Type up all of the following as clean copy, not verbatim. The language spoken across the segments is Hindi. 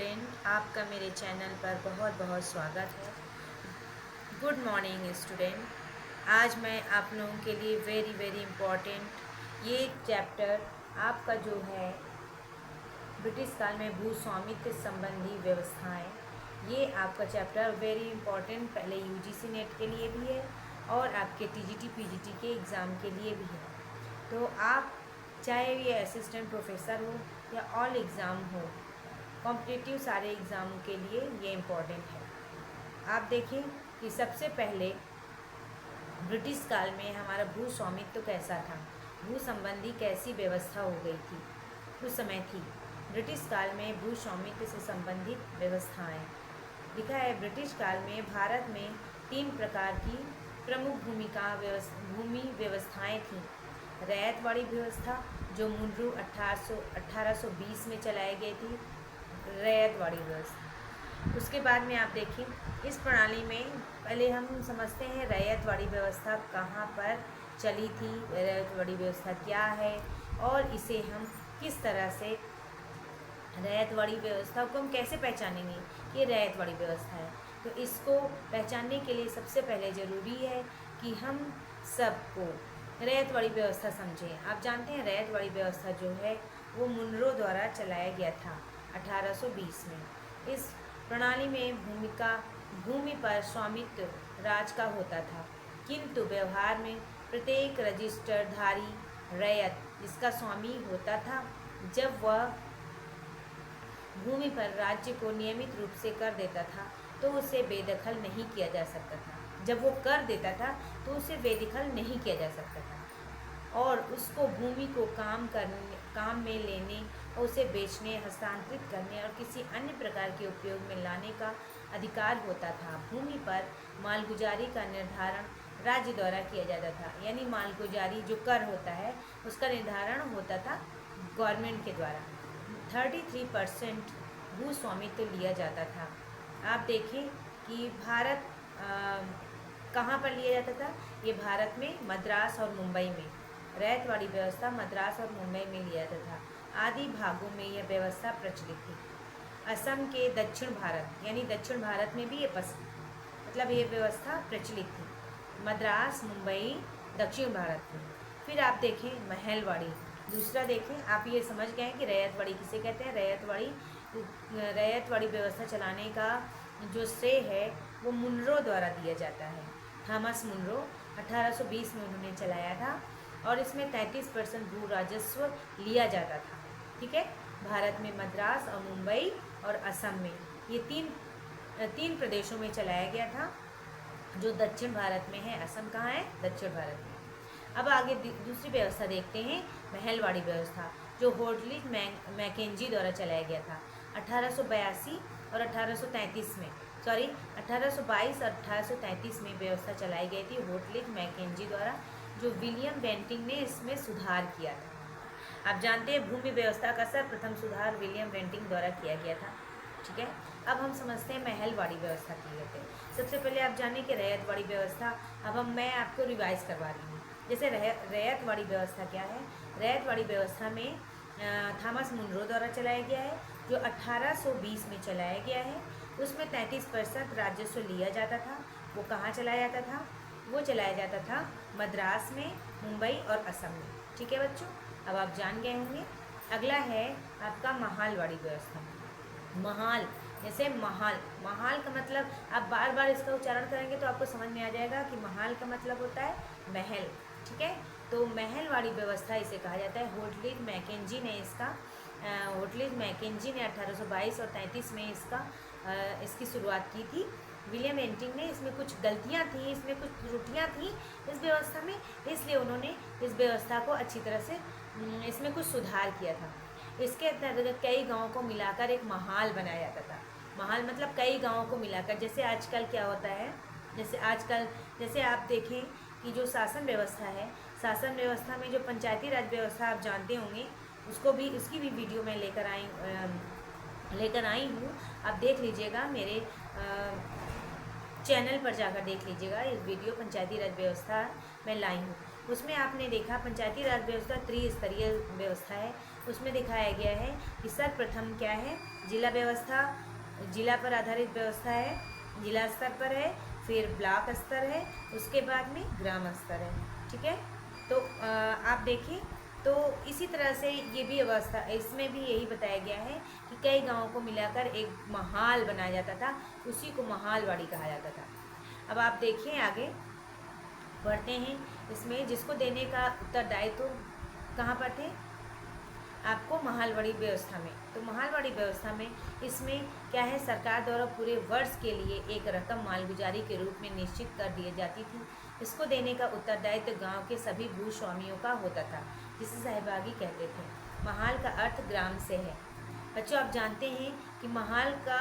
स्टूडेंट, आपका मेरे चैनल पर बहुत बहुत स्वागत है। Good morning student. आज मैं आप लोगों के लिए वेरी वेरी इम्पोर्टेंट ये चैप्टर आपका जो है ब्रिटिश काल में भू स्वामित्व संबंधी व्यवस्थाएं, ये आपका चैप्टर वेरी इम्पोर्टेंट पहले यूजीसी नेट के लिए भी है और आपके टीजीटी पीजीटी के एग्ज़ाम के लिए भी है। तो आप चाहे ये असिस्टेंट प्रोफेसर हो या ऑल एग्ज़ाम हो, कॉम्पिटिटिव सारे एग्ज़ामों के लिए ये इम्पोर्टेंट है। आप देखें कि सबसे पहले ब्रिटिश काल में हमारा भू स्वामित्व तो कैसा था, भू संबंधी कैसी व्यवस्था हो गई थी उस समय थी। ब्रिटिश काल में भू स्वामित्व से संबंधित व्यवस्थाएं लिखा है। ब्रिटिश काल में भारत में 3 प्रकार की प्रमुख भूमि व्यवस्थाएं थीं। रैयतवाड़ी व्यवस्था जो मुनरू 1820 में चलाई गई थी, रैयतवाड़ी व्यवस्था। उसके बाद में आप देखें इस प्रणाली में पहले हम समझते हैं रैयतवाड़ी व्यवस्था कहाँ पर चली थी, रैयतवाड़ी व्यवस्था क्या है और इसे हम किस तरह से रैयतवाड़ी व्यवस्था को हम कैसे पहचानेंगे कि ये रैयतवाड़ी व्यवस्था है। तो इसको पहचानने के लिए सबसे पहले ज़रूरी है कि हम सबको रैयतवाड़ी व्यवस्था समझें। आप जानते हैं रैयतवाड़ी व्यवस्था जो है वो मुनरो द्वारा चलाया गया था 1820 में। इस प्रणाली में भूमि पर स्वामित्व राज का होता था, किंतु व्यवहार में प्रत्येक रजिस्टरधारी रैयत इसका स्वामी होता था। जब वह भूमि पर राज्य को नियमित रूप से कर देता था तो उसे बेदखल नहीं किया जा सकता था। जब वो कर देता था तो उसे बेदखल नहीं किया जा सकता था और उसको भूमि को काम में लेने और उसे बेचने, हस्तांतरित करने और किसी अन्य प्रकार के उपयोग में लाने का अधिकार होता था। भूमि पर मालगुजारी का निर्धारण राज्य द्वारा किया जाता था, यानी मालगुजारी जो कर होता है उसका निर्धारण होता था गवर्नमेंट के द्वारा। 33% भू स्वामित्व लिया जाता था। आप देखें कि भारत कहाँ पर लिया जाता था, ये भारत में मद्रास और मुंबई में रैयतवाड़ी व्यवस्था मद्रास और मुंबई में लिया जाता था। आदि भागों में यह व्यवस्था प्रचलित थी। असम के दक्षिण भारत यानी दक्षिण भारत में भी ये मतलब ये व्यवस्था प्रचलित थी, मद्रास मुंबई दक्षिण भारत में। फिर आप देखें महलवाड़ी, दूसरा देखें आप ये समझ गए हैं कि रैयतवाड़ी किसे कहते हैं। रैयतवाड़ी व्यवस्था चलाने का जो श्रेय है वो मुनरो द्वारा दिया जाता है। थॉमस मुनरो 1820 में उन्होंने चलाया था और इसमें 33% भू राजस्व लिया जाता था। ठीक है, भारत में मद्रास और मुंबई और असम में ये तीन प्रदेशों में चलाया गया था जो दक्षिण भारत में है। असम कहाँ है? दक्षिण भारत में। अब आगे दूसरी व्यवस्था देखते हैं, महलवाड़ी व्यवस्था जो होटलिज मैकेंजी द्वारा चलाया गया था 1882 और 1833 में। 1822 और 1833 में व्यवस्था चलाई गई थी होटलिज मैकेंजी द्वारा, जो विलियम बेंटिंग ने इसमें सुधार किया था। आप जानते हैं भूमि व्यवस्था का सर्वप्रथम सुधार विलियम बेंटिंग द्वारा किया गया था। ठीक है, अब हम समझते हैं महलवाड़ी व्यवस्था की कहते हैं। सबसे पहले आप जानें कि रैयतवाड़ी व्यवस्था, मैं आपको रिवाइज करवा रही हूँ। जैसे रैयतवाड़ी व्यवस्था क्या है। रैयतवाड़ी व्यवस्था में थॉमस मुनरो द्वारा चलाया गया है जो 1820 में चलाया गया है। उसमें 33% राजस्व लिया जाता था। वो कहाँ चलाया जाता था? वो चलाया जाता था मद्रास में, मुंबई और असम में। ठीक है बच्चों, अब आप जान गए होंगे। अगला है आपका महालवाड़ी व्यवस्था। महाल, जैसे महाल का मतलब आप बार बार इसका उच्चारण करेंगे तो आपको समझ में आ जाएगा कि महाल का मतलब होता है महल। ठीक है, तो महलवाड़ी व्यवस्था इसे कहा जाता है। होटलिज मैकेंजी ने 1822 और 33 में इसकी शुरुआत की थी। विलियम बेंटिंग ने इसमें कुछ गलतियां थी, इसमें कुछ त्रुटियां थी इस व्यवस्था में, इसलिए उन्होंने इस व्यवस्था को अच्छी तरह से इसमें कुछ सुधार किया था। इसके अंतर्गत कई गाँवों को मिलाकर एक महाल बनाया जाता था। महाल मतलब कई गाँवों को मिलाकर। जैसे आजकल क्या होता है, जैसे आप देखें कि जो शासन व्यवस्था है, शासन व्यवस्था में जो पंचायती राज व्यवस्था आप जानते होंगे, उसकी भी वीडियो मैं लेकर आई हूँ। आप देख लीजिएगा, मेरे चैनल पर जाकर देख लीजिएगा। इस वीडियो पंचायती राज व्यवस्था मैं लाई हूँ। उसमें आपने देखा पंचायती राज व्यवस्था त्रिस्तरीय व्यवस्था है। उसमें दिखाया गया है कि सर्वप्रथम क्या है, जिला व्यवस्था, जिला पर आधारित व्यवस्था है, जिला स्तर पर है, फिर ब्लॉक स्तर है, उसके बाद में ग्राम स्तर है। ठीक है, तो आप देखिए, तो इसी तरह से ये भी व्यवस्था, इसमें भी यही बताया गया है कि कई गांवों को मिलाकर एक महाल बनाया जाता था, उसी को महालवाड़ी कहा जाता था। अब आप देखें, आगे बढ़ते हैं। इसमें जिसको देने का उत्तरदायित्व कहाँ पर थे, आपको महालवाड़ी व्यवस्था में। तो महालवाड़ी व्यवस्था में इसमें क्या है, सरकार द्वारा पूरे वर्ष के लिए एक रकम मालगुजारी के रूप में निश्चित कर दी जाती थी। इसको देने का उत्तरदायित्व गांव के सभी भूस्वामियों का होता था, जिसे सहभागी कहते थे। महाल का अर्थ ग्राम से है। बच्चों, आप जानते हैं कि महाल का,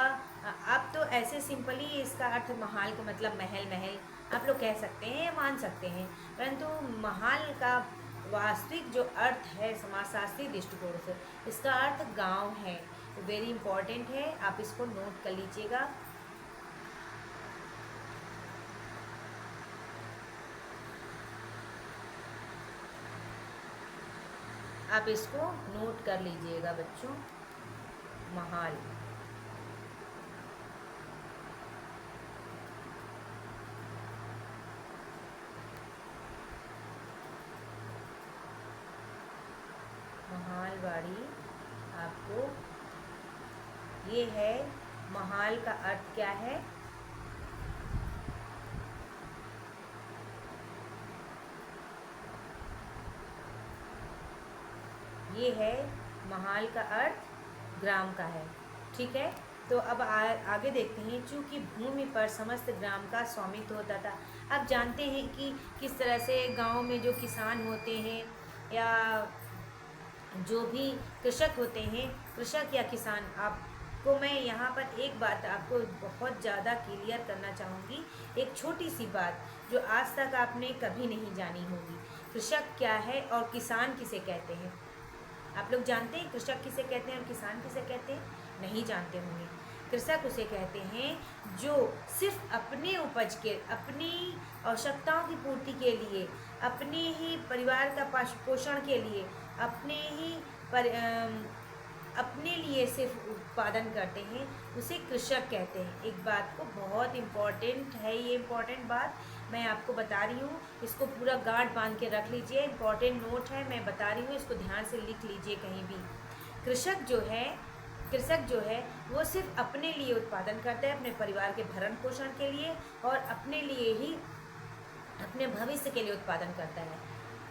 आप तो ऐसे सिंपली इसका अर्थ महाल का मतलब महल महल आप लोग कह सकते हैं या मान सकते हैं, परंतु महाल का वास्तविक जो अर्थ है समाजशास्त्रीय दृष्टिकोण से, इसका अर्थ गांव है। तो वेरी इंपॉर्टेंट है, आप इसको नोट कर लीजिएगा। आप इसको नोट कर लीजिएगा बच्चों, महाल। महालवाड़ी आपको ये है। महाल का अर्थ क्या है, ये है महाल का अर्थ ग्राम का है। ठीक है, तो अब आगे देखते हैं। चूँकि भूमि पर समस्त ग्राम का स्वामित्व होता था। आप जानते हैं कि किस तरह से गांव में जो किसान होते हैं या जो भी कृषक होते हैं, कृषक या किसान, आपको मैं यहाँ पर एक बात आपको बहुत ज़्यादा क्लियर करना चाहूँगी, एक छोटी सी बात जो आज तक आपने कभी नहीं जानी होगी। कृषक क्या है और किसान किसे कहते हैं? आप लोग जानते हैं कृषक किसे कहते हैं और किसान किसे कहते हैं? नहीं जानते होंगे। कृषक उसे कहते हैं जो सिर्फ अपने उपज के, अपनी आवश्यकताओं की पूर्ति के लिए, अपने ही परिवार का पोषण के लिए, अपने लिए सिर्फ उत्पादन करते हैं, उसे कृषक कहते हैं। एक बात को बहुत इम्पॉर्टेंट है, ये इम्पॉर्टेंट बात मैं आपको बता रही हूँ, इसको पूरा गांठ बांध के रख लीजिए। इम्पॉर्टेंट नोट है, मैं बता रही हूँ, इसको ध्यान से लिख लीजिए कहीं भी। कृषक जो है वो सिर्फ अपने लिए उत्पादन करता है, अपने परिवार के भरण पोषण के लिए और अपने लिए ही, अपने भविष्य के लिए उत्पादन करता है।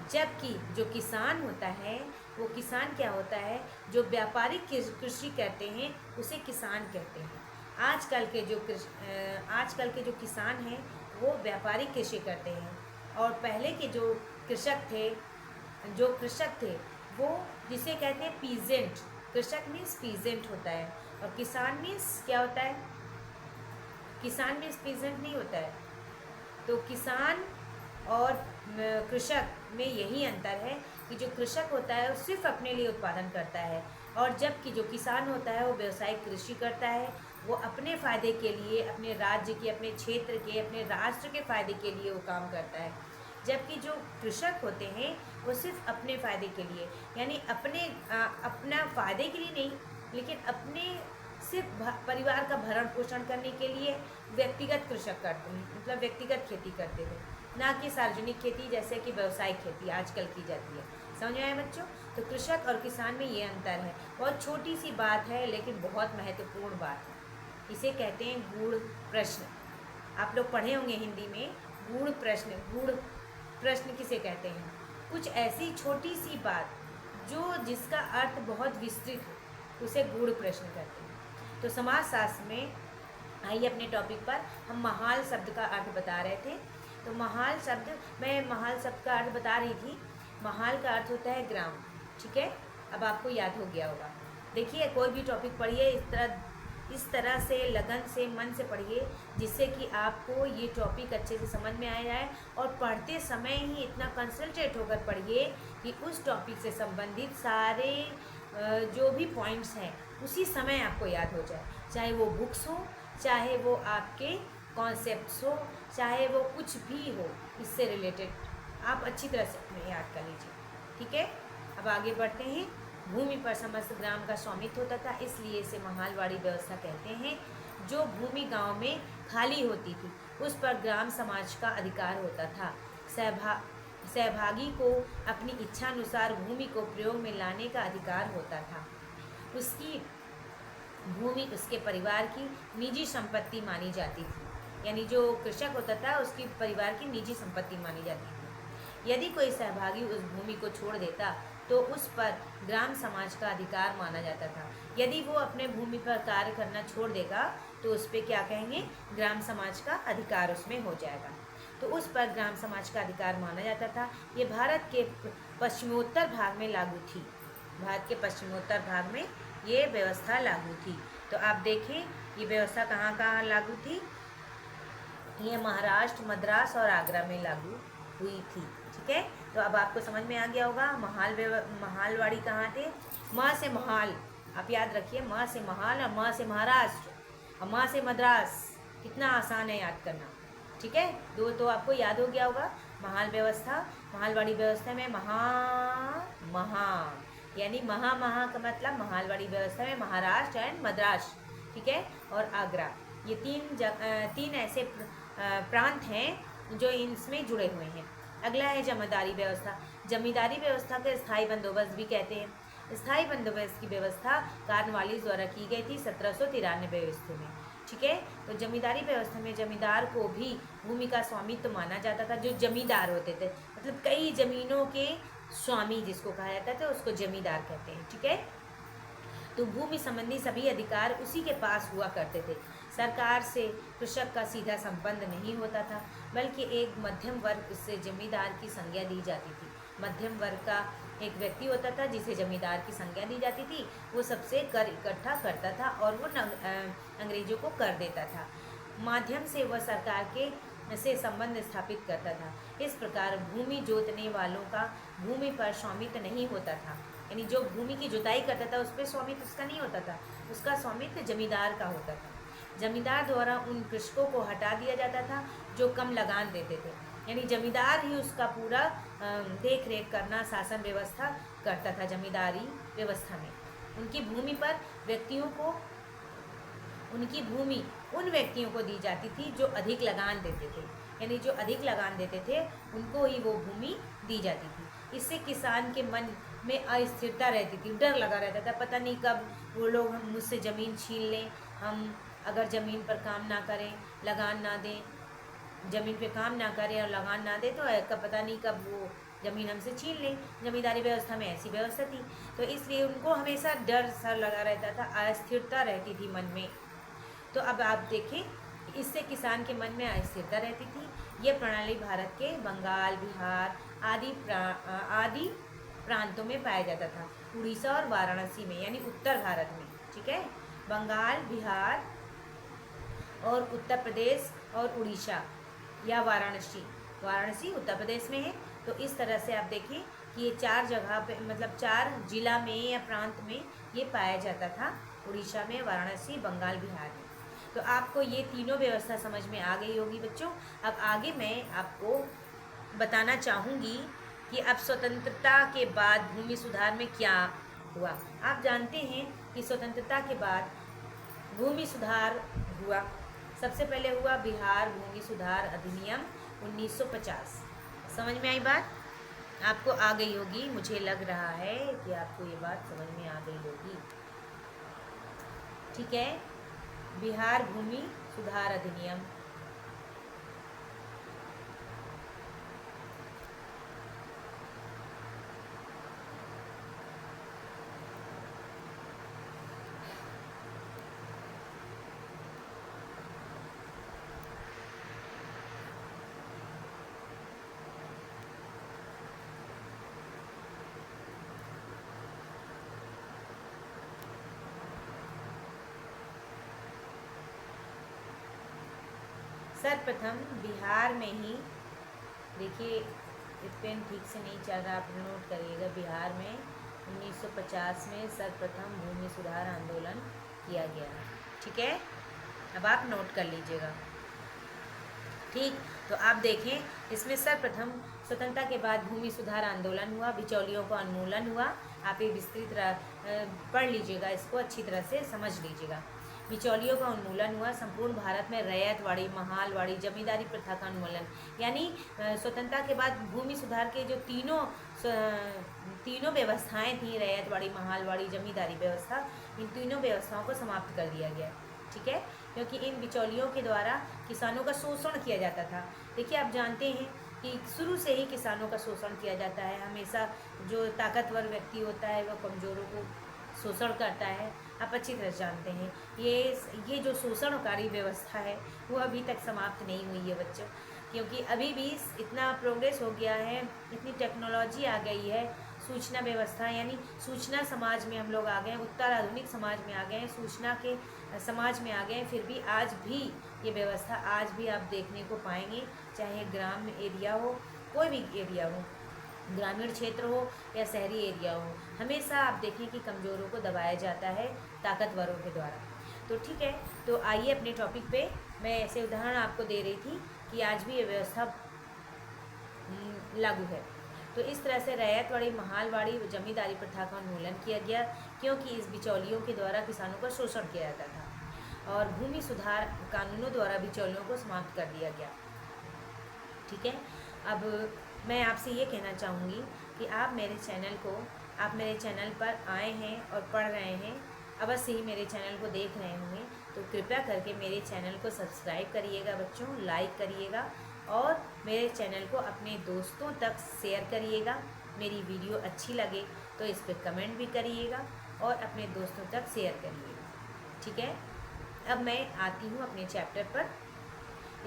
जबकि जो किसान होता है, वो किसान क्या होता है, जो व्यापारिक कृषि करते हैं उसे किसान कहते हैं। आजकल के जो किसान हैं वो व्यापारिक कृषि करते हैं, और पहले के जो कृषक थे वो जिसे कहते हैं पीजेंट। कृषक मीन्स पीजेंट होता है, और किसान मीन्स क्या होता है? किसान मीन्स पीजेंट नहीं होता है। तो किसान और कृषक में यही अंतर है कि जो कृषक होता है वो सिर्फ अपने लिए उत्पादन करता है, और जबकि जो किसान होता है वो व्यावसायिक कृषि करता है, वो अपने फ़ायदे के लिए, अपने राज्य के, अपने क्षेत्र के, अपने राष्ट्र के फ़ायदे के लिए वो काम करता है। जबकि जो कृषक होते हैं वो सिर्फ अपने फ़ायदे के लिए, यानी अपना फ़ायदे के लिए नहीं, लेकिन अपने सिर्फ परिवार का भरण पोषण करने के लिए व्यक्तिगत कृषक करते हैं, मतलब व्यक्तिगत खेती करते थे, ना कि सार्वजनिक खेती जैसे कि व्यवसायिक खेती आजकल की जाती है। समझ में आया बच्चों? तो कृषक और किसान में ये अंतर है। बहुत छोटी सी बात है लेकिन बहुत महत्वपूर्ण बात है। इसे कहते हैं गूढ़ प्रश्न। आप लोग पढ़े होंगे हिंदी में गूढ़ प्रश्न। गूढ़ प्रश्न किसे कहते हैं? कुछ ऐसी छोटी सी बात जिसका अर्थ बहुत विस्तृत हो, उसे गूढ़ प्रश्न कहते हैं। तो समाजशास्त्र में आइए अपने टॉपिक पर, हम महाल शब्द का अर्थ बता रहे थे। तो महाल शब्द का अर्थ बता रही थी। महाल का अर्थ होता है ग्राम। ठीक है, अब आपको याद हो गया होगा। देखिए, कोई भी टॉपिक पढ़िए इस तरह से लगन से, मन से पढ़िए, जिससे कि आपको ये टॉपिक अच्छे से समझ में आ जाए, और पढ़ते समय ही इतना कंसंट्रेट होकर पढ़िए कि उस टॉपिक से संबंधित सारे जो भी पॉइंट्स हैं उसी समय आपको याद हो जाए, चाहे वो बुक्स हो, चाहे वो आपके कॉन्सेप्ट्स हो, चाहे वो कुछ भी हो इससे रिलेटेड। आप अच्छी तरह से अपने याद कर लीजिए। ठीक है, अब आगे बढ़ते हैं। भूमि पर समस्त ग्राम का स्वामित्व होता था, इसलिए इसे महालवाड़ी व्यवस्था कहते हैं। जो भूमि गांव में खाली होती थी उस पर ग्राम समाज का अधिकार होता था। सहभागी को अपनी इच्छानुसार भूमि को प्रयोग में लाने का अधिकार होता था। उसकी भूमि उसके परिवार की निजी संपत्ति मानी जाती थी, यानी जो कृषक होता था उसकी परिवार की निजी संपत्ति मानी जाती थी। यदि कोई सहभागी उस भूमि को छोड़ देता तो उस पर ग्राम समाज का अधिकार माना जाता था। यदि वो अपने भूमि पर कार्य करना छोड़ देगा तो उस पर क्या कहेंगे, ग्राम समाज का अधिकार उसमें हो जाएगा, तो उस पर ग्राम समाज का अधिकार माना जाता था। ये भारत के पश्चिमोत्तर भाग में लागू थी। भारत के पश्चिमोत्तर भाग में ये व्यवस्था लागू थी। तो आप देखें ये व्यवस्था कहाँ कहाँ लागू थी। ये महाराष्ट्र, मद्रास और आगरा में लागू हुई थी। ठीक है, तो अब आपको समझ में आ गया होगा महालवाड़ी कहाँ थे। म से महाल, आप याद रखिए, म से महाल और म से महाराष्ट्र और म से मद्रास। कितना आसान है याद करना। ठीक है, दो तो आपको याद हो गया होगा। महालवाड़ी व्यवस्था में महा यानी महा का मतलब महालवाड़ी व्यवस्था में महाराष्ट्र एंड मद्रास, ठीक है, और आगरा, ये तीन ऐसे प्रांत हैं जो इसमें जुड़े हुए हैं। अगला है जमींदारी व्यवस्था। जमींदारी व्यवस्था को स्थायी बंदोबस्त भी कहते हैं। स्थायी बंदोबस्त की व्यवस्था कार्नवालिस द्वारा की गई थी 1793 ईस्वी में। ठीक है, तो जमींदारी व्यवस्था में जमींदार को भी भूमि का स्वामित्व माना जाता था। जो जमींदार होते थे, मतलब कई जमीनों के स्वामी जिसको कहा जाता था, उसको जमींदार कहते हैं। ठीक है, तो भूमि संबंधी सभी अधिकार उसी के पास हुआ करते थे। सरकार से कृषक का सीधा संबंध नहीं होता था, बल्कि एक मध्यम वर्ग उससे जमींदार की संज्ञा दी जाती थी। मध्यम वर्ग का एक व्यक्ति होता था जिसे जमींदार की संज्ञा दी जाती थी। वो सबसे कर इकट्ठा करता था और वो अंग्रेजों को कर देता था। माध्यम से वह सरकार के से संबंध स्थापित करता था। इस प्रकार भूमि जोतने वालों का भूमि पर स्वामित्व नहीं होता था, यानी जो भूमि की जुताई करता था उस पर स्वामित्व उसका नहीं होता था, उसका स्वामित्व जमींदार का होता था। जमींदार द्वारा उन कृषकों को हटा दिया जाता था जो कम लगान देते थे, यानी जमींदार ही उसका पूरा देख रेख करना, शासन व्यवस्था करता था। जमींदारी व्यवस्था में उनकी भूमि पर उनकी भूमि उन व्यक्तियों को दी जाती थी जो अधिक लगान देते थे, यानी जो अधिक लगान देते थे उनको ही वो भूमि दी जाती थी। इससे किसान के मन में अस्थिरता रहती थी, डर लगा रहता था, पता नहीं कब वो लोग मुझसे ज़मीन छीन लें, हम अगर ज़मीन पर काम ना करें, लगान ना दें, ज़मीन पे काम ना करें और लगान ना दें तो पता नहीं कब वो ज़मीन हमसे छीन लें। जमींदारी व्यवस्था में ऐसी व्यवस्था थी, तो इसलिए उनको हमेशा डर सा लगा रहता था, अस्थिरता रहती थी मन में। तो अब आप देखें, इससे किसान के मन में अस्थिरता रहती थी। ये प्रणाली भारत के बंगाल, बिहार आदि प्रांतों में पाया जाता था। उड़ीसा और वाराणसी में, यानी उत्तर भारत में। ठीक है, बंगाल, बिहार और उत्तर प्रदेश और उड़ीसा या वाराणसी उत्तर प्रदेश में है। तो इस तरह से आप देखें कि ये 4 जगह पे, मतलब 4 जिला में या प्रांत में ये पाया जाता था, उड़ीसा में, वाराणसी, बंगाल, बिहार में। तो आपको ये तीनों व्यवस्था समझ में आ गई होगी बच्चों। अब आगे मैं आपको बताना चाहूँगी कि अब स्वतंत्रता के बाद भूमि सुधार में क्या हुआ। आप जानते हैं कि स्वतंत्रता के बाद भूमि सुधार हुआ। सबसे पहले हुआ बिहार भूमि सुधार अधिनियम 1950। समझ में आई बात? आपको आ गई होगी, मुझे लग रहा है कि आपको ये बात समझ में आ गई होगी। ठीक है, बिहार भूमि सुधार अधिनियम। सर्वप्रथम बिहार में ही, देखिए पेन ठीक से नहीं चल रहा, आप नोट करिएगा। बिहार में 1950 में सर्वप्रथम भूमि सुधार आंदोलन किया गया। ठीक है, अब आप नोट कर लीजिएगा। ठीक, तो आप देखें इसमें सर्वप्रथम स्वतंत्रता के बाद भूमि सुधार आंदोलन हुआ, बिचौलियों का उन्मूलन हुआ। आप ये विस्तृत पढ़ लीजिएगा, इसको अच्छी तरह से समझ लीजिएगा। बिचौलियों का उन्मूलन हुआ, संपूर्ण भारत में रैयतवाड़ी, महालवाड़ी, जमींदारी प्रथा का उन्मूलन, यानी स्वतंत्रता के बाद भूमि सुधार के जो तीनों व्यवस्थाएं थी, रैयतवाड़ी, महालवाड़ी, जमींदारी व्यवस्था, इन तीनों व्यवस्थाओं को समाप्त कर दिया गया। ठीक है, क्योंकि इन बिचौलियों के द्वारा किसानों का शोषण किया जाता था। देखिए, आप जानते हैं कि शुरू से ही किसानों का शोषण किया जाता है। हमेशा जो ताकतवर व्यक्ति होता है वह कमज़ोरों को शोषण करता है। आप अच्छी तरह जानते हैं ये जो शोषणकारी व्यवस्था है वो अभी तक समाप्त नहीं हुई है बच्चों, क्योंकि अभी भी इतना प्रोग्रेस हो गया है, इतनी टेक्नोलॉजी आ गई है, सूचना व्यवस्था यानी सूचना समाज में हम लोग आ गए, उत्तर आधुनिक समाज में आ गए, सूचना के समाज में आ गए। फिर भी आज भी ये व्यवस्था आज भी आप देखने को पाएंगे, चाहे ग्राम एरिया हो, कोई भी एरिया हो, ग्रामीण क्षेत्र हो या शहरी एरिया हो, हमेशा आप देखें कि कमज़ोरों को दबाया जाता है ताकतवरों के द्वारा। तो ठीक है, तो आइए अपने टॉपिक पे। मैं ऐसे उदाहरण आपको दे रही थी कि आज भी ये व्यवस्था लागू है। तो इस तरह से रैयतवाड़ी, महालवाड़ी, जमींदारी प्रथा का उन्मूलन किया गया, क्योंकि इस बिचौलियों के द्वारा किसानों का शोषण किया जाता था, और भूमि सुधार कानूनों द्वारा बिचौलियों को समाप्त कर दिया गया। ठीक है, अब मैं आपसे ये कहना चाहूँगी कि आप मेरे चैनल पर आए हैं और पढ़ रहे हैं, अवश्य ही मेरे चैनल को देख रहे होंगे, तो कृपया करके मेरे चैनल को सब्सक्राइब करिएगा बच्चों, लाइक करिएगा, और मेरे चैनल को अपने दोस्तों तक शेयर करिएगा। मेरी वीडियो अच्छी लगे तो इस पर कमेंट भी करिएगा और अपने दोस्तों तक शेयर करिएगा। ठीक है, अब मैं आती हूँ अपने चैप्टर पर।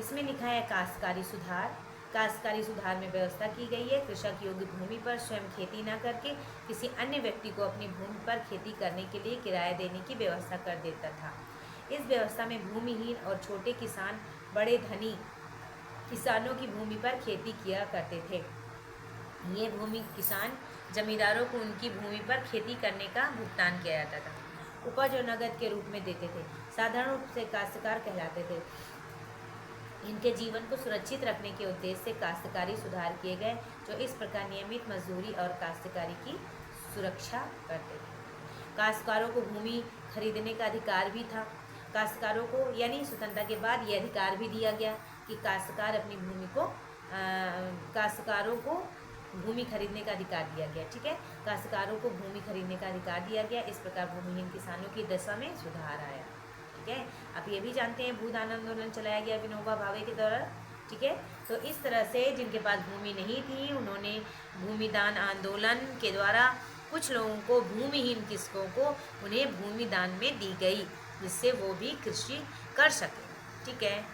इसमें लिखा है काश्तकारी सुधार। काश्तकारी सुधार में व्यवस्था की गई है, कृषक योग्य भूमि पर स्वयं खेती न करके किसी अन्य व्यक्ति को अपनी भूमि पर खेती करने के लिए किराया देने की व्यवस्था कर देता था। इस व्यवस्था में भूमिहीन और छोटे किसान बड़े धनी किसानों की भूमि पर खेती किया करते थे। ये भूमि किसान जमींदारों को उनकी भूमि पर खेती करने का भुगतान किया जाता था, उपज और नगद के रूप में देते थे। साधारण रूप से काश्तकार कहलाते थे। इनके जीवन को सुरक्षित रखने के उद्देश्य से काश्तकारी सुधार किए गए, जो इस प्रकार नियमित मजदूरी और काश्तकारी की सुरक्षा करते थे। काश्तकारों को भूमि खरीदने का अधिकार भी था। काश्तकारों को यानी स्वतंत्रता के बाद ये अधिकार भी दिया गया कि काश्तकार अपनी भूमि को काश्तकारों को भूमि खरीदने का अधिकार दिया गया। ठीक है, काश्तकारों को भूमि खरीदने का अधिकार दिया गया। इस प्रकार भूमिहीन किसानों की दशा में सुधार आया। ठीक है, आप ये भी जानते हैं भूदान आंदोलन चलाया गया विनोबा भावे के द्वारा। ठीक है, तो इस तरह से जिनके पास भूमि नहीं थी उन्होंने भूमिदान आंदोलन के द्वारा कुछ लोगों को, भूमिहीन किसकों को, उन्हें भूमि दान में दी गई, जिससे वो भी कृषि कर सके। ठीक है,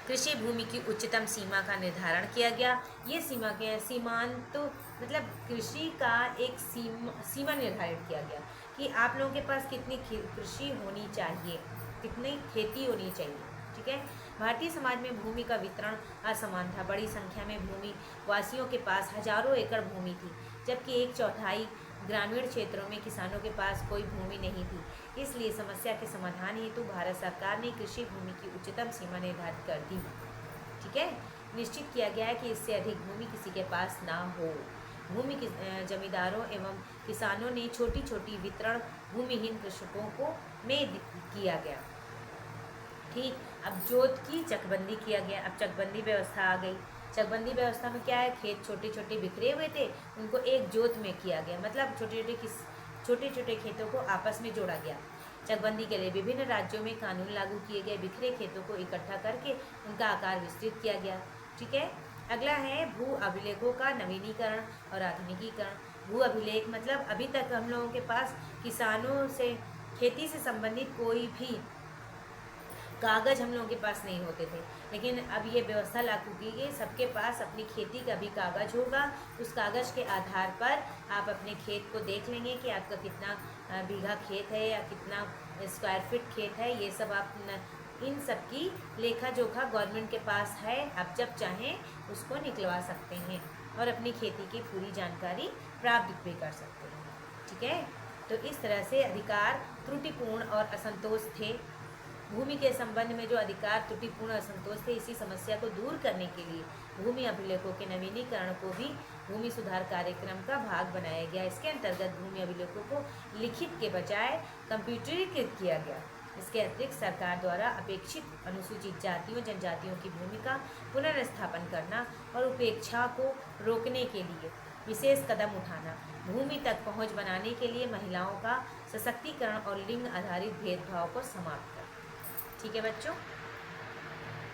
कृषि भूमि की उच्चतम सीमा का निर्धारण किया गया। ये सीमांत मतलब कृषि का एक सीमा निर्धारित किया गया कि आप लोगों के पास कितनी कृषि होनी चाहिए, कितनी खेती होनी चाहिए। ठीक है, भारतीय समाज में भूमि का वितरण असमान था। बड़ी संख्या में भूमि वासियों के पास हजारों एकड़ भूमि थी, जबकि 1/4 ग्रामीण क्षेत्रों में किसानों के पास कोई भूमि नहीं थी। इसलिए समस्या के समाधान हेतु भारत सरकार ने कृषि भूमि की उच्चतम सीमा निर्धारित कर दी। ठीक है, निश्चित किया गया है कि इससे अधिक भूमि किसी के पास ना हो। भूमि जमींदारों एवं किसानों ने छोटी छोटी वितरण भूमिहीन कृषकों को में किया गया। ठीक, अब जोत की चकबंदी किया गया। अब चकबंदी व्यवस्था आ गई। चकबंदी व्यवस्था में क्या है, खेत छोटे छोटे बिखरे हुए थे, उनको एक जोत में किया गया, मतलब छोटे छोटे खेतों को आपस में जोड़ा गया। चकबंदी के लिए विभिन्न राज्यों में कानून लागू किए गए। बिखरे खेतों को इकट्ठा करके उनका आकार विस्तृत किया गया। ठीक है, अगला है भू अभिलेखों का नवीनीकरण और आधुनिकीकरण। भू अभिलेख मतलब अभी तक हम लोगों के पास किसानों से, खेती से संबंधित कोई भी कागज़ हम लोगों के पास नहीं होते थे, लेकिन अब ये व्यवस्था लागू की गई, सबके पास अपनी खेती का भी कागज़ होगा। उस कागज़ के आधार पर आप अपने खेत को देख लेंगे कि आपका कितना बीघा खेत है या कितना स्क्वायर फीट खेत है। ये सब आप इन सब की लेखा जोखा गवर्नमेंट के पास है। आप जब चाहें उसको निकलवा सकते हैं और अपनी खेती की पूरी जानकारी प्राप्त भी कर सकते हैं। ठीक है, तो इस तरह से अधिकार त्रुटिपूर्ण और असंतोष थे। भूमि के संबंध में जो अधिकार त्रुटिपूर्ण असंतोष थे, इसी समस्या को दूर करने के लिए भूमि अभिलेखों के नवीनीकरण को भी भूमि सुधार कार्यक्रम का भाग बनाया गया। इसके अंतर्गत भूमि अभिलेखों को लिखित के बजाय कंप्यूटरीकृत किया गया। इसके अतिरिक्त सरकार द्वारा अपेक्षित अनुसूचित जातियों जनजातियों की भूमि का पुनर्स्थापन करना और उपेक्षा को रोकने के लिए विशेष कदम उठाना, भूमि तक पहुंच बनाने के लिए महिलाओं का सशक्तिकरण और लिंग आधारित भेदभाव को समाप्त करना। ठीक है बच्चों,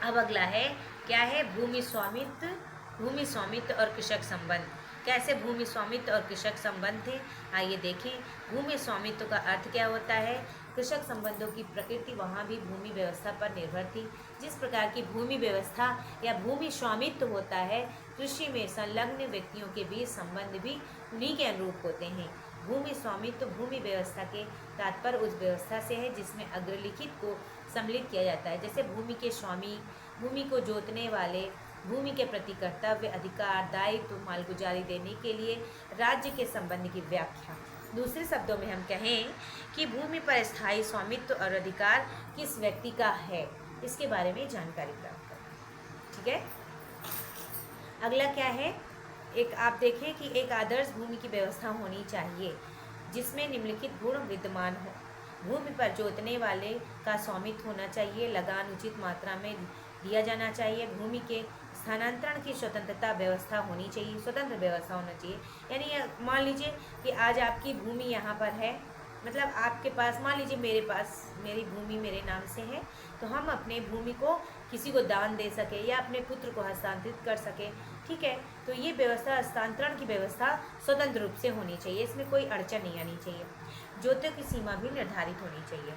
अब अगला है क्या है, भूमि स्वामित्व और कृषक संबंध। कैसे भूमि स्वामित्व और कृषक संबंध थे, आइए देखें। भूमि स्वामित्व का अर्थ क्या होता है। कृषक संबंधों की प्रकृति वहाँ भी भूमि व्यवस्था पर निर्भर थी। जिस प्रकार की भूमि व्यवस्था या भूमि स्वामित्व होता है, कृषि में संलग्न व्यक्तियों के बीच संबंध भी उन्हीं के अनुरूप होते हैं। भूमि स्वामित्व भूमि व्यवस्था के तात्पर्य उस व्यवस्था से है जिसमें अग्रलिखित को सम्मिलित किया जाता है, जैसे भूमि के स्वामी, भूमि को जोतने वाले, भूमि के प्रति कर्तव्य, अधिकार, दायित्व, मालगुजारी देने के लिए राज्य के संबंध की व्याख्या। दूसरे शब्दों में हम कहें कि भूमि पर स्थायी स्वामित्व और अधिकार किस व्यक्ति का है, इसके बारे में जानकारी प्राप्त करें। ठीक है, अगला क्या है, एक आप देखें कि एक आदर्श भूमि की व्यवस्था होनी चाहिए जिसमें निम्नलिखित गुण विद्यमान हो। भूमि पर जोतने वाले का स्वामित्व होना चाहिए, लगान उचित मात्रा में दिया जाना चाहिए, भूमि के स्थानांतरण की स्वतंत्रता व्यवस्था होनी चाहिए, स्वतंत्र व्यवस्था होना चाहिए। यानी मान लीजिए कि आज आपकी भूमि यहाँ पर है, मतलब आपके पास, मान लीजिए मेरे पास मेरी भूमि मेरे नाम से है, तो हम अपने भूमि को किसी को दान दे सके या अपने पुत्र को हस्तांतरित कर सके। ठीक है, तो ये व्यवस्था, हस्तांतरण की व्यवस्था स्वतंत्र रूप से होनी चाहिए, इसमें कोई अड़चन नहीं आनी चाहिए। जोतों की सीमा भी निर्धारित होनी चाहिए।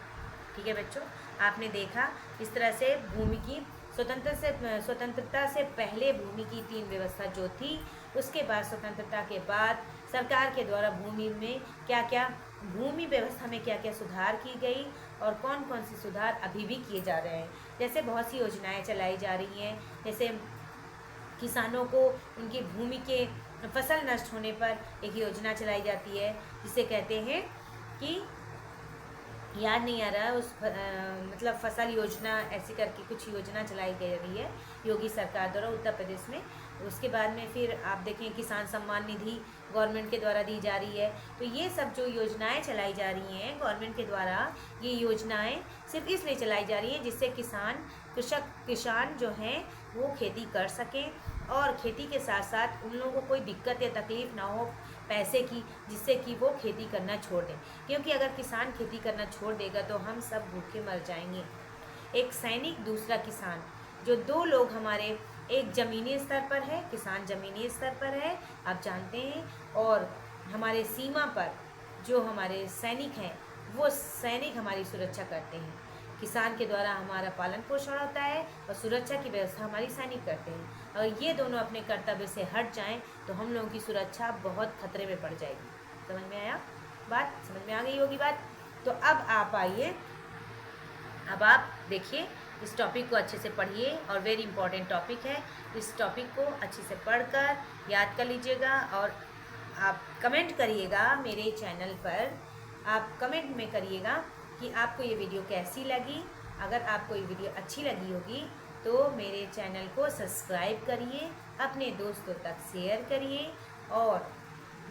ठीक है बच्चों, आपने देखा इस तरह से भूमि की स्वतंत्रता से पहले भूमि की 3 व्यवस्था जो थी, उसके बाद स्वतंत्रता के बाद सरकार के द्वारा भूमि में क्या क्या, भूमि व्यवस्था में क्या क्या सुधार की गई और कौन कौन से सुधार अभी भी किए जा रहे हैं। जैसे बहुत सी योजनाएं चलाई जा रही हैं, जैसे किसानों को उनकी भूमि के फसल नष्ट होने पर एक योजना चलाई जाती है जिसे कहते हैं कि, याद नहीं आ रहा मतलब फसल योजना, ऐसी करके कुछ योजना चलाई गई रही है योगी सरकार द्वारा उत्तर प्रदेश में। उसके बाद में फिर आप देखें किसान सम्मान निधि गवर्नमेंट के द्वारा दी जा रही है। तो ये सब जो योजनाएं चलाई जा रही हैं गवर्नमेंट के द्वारा, ये योजनाएं सिर्फ इसलिए चलाई जा रही हैं जिससे किसान जो हैं वो खेती कर सकें और खेती के साथ साथ उन लोगों को कोई दिक्कत या तकलीफ़ ना हो पैसे की, जिससे कि वो खेती करना छोड़ दें। क्योंकि अगर किसान खेती करना छोड़ देगा तो हम सब भूखे मर जाएंगे। एक सैनिक, दूसरा किसान, जो 2 लोग हमारे, एक ज़मीनी स्तर पर है, किसान ज़मीनी स्तर पर है आप जानते हैं, और हमारे सीमा पर जो हमारे सैनिक हैं वो सैनिक हमारी सुरक्षा करते हैं। किसान के द्वारा हमारा पालन पोषण होता है और सुरक्षा की व्यवस्था हमारी सैनिक करते हैं। अगर ये दोनों अपने कर्तव्य से हट जाएं तो हम लोगों की सुरक्षा बहुत खतरे में पड़ जाएगी। समझ में आया बात? समझ में आ गई होगी बात। तो अब आप आइए, अब आप देखिए, इस टॉपिक को अच्छे से पढ़िए और वेरी इंपॉर्टेंट टॉपिक है। इस टॉपिक को अच्छे से पढ़कर याद कर लीजिएगा और आप कमेंट करिएगा मेरे चैनल पर। आप कमेंट में करिएगा कि आपको ये वीडियो कैसी लगी। अगर आपको ये वीडियो अच्छी लगी होगी तो मेरे चैनल को सब्सक्राइब करिए, अपने दोस्तों तक शेयर करिए और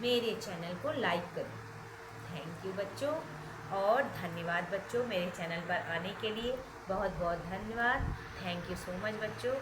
मेरे चैनल को लाइक करिए। थैंक यू बच्चों और धन्यवाद बच्चों, मेरे चैनल पर आने के लिए बहुत बहुत धन्यवाद। थैंक यू सो मच बच्चों।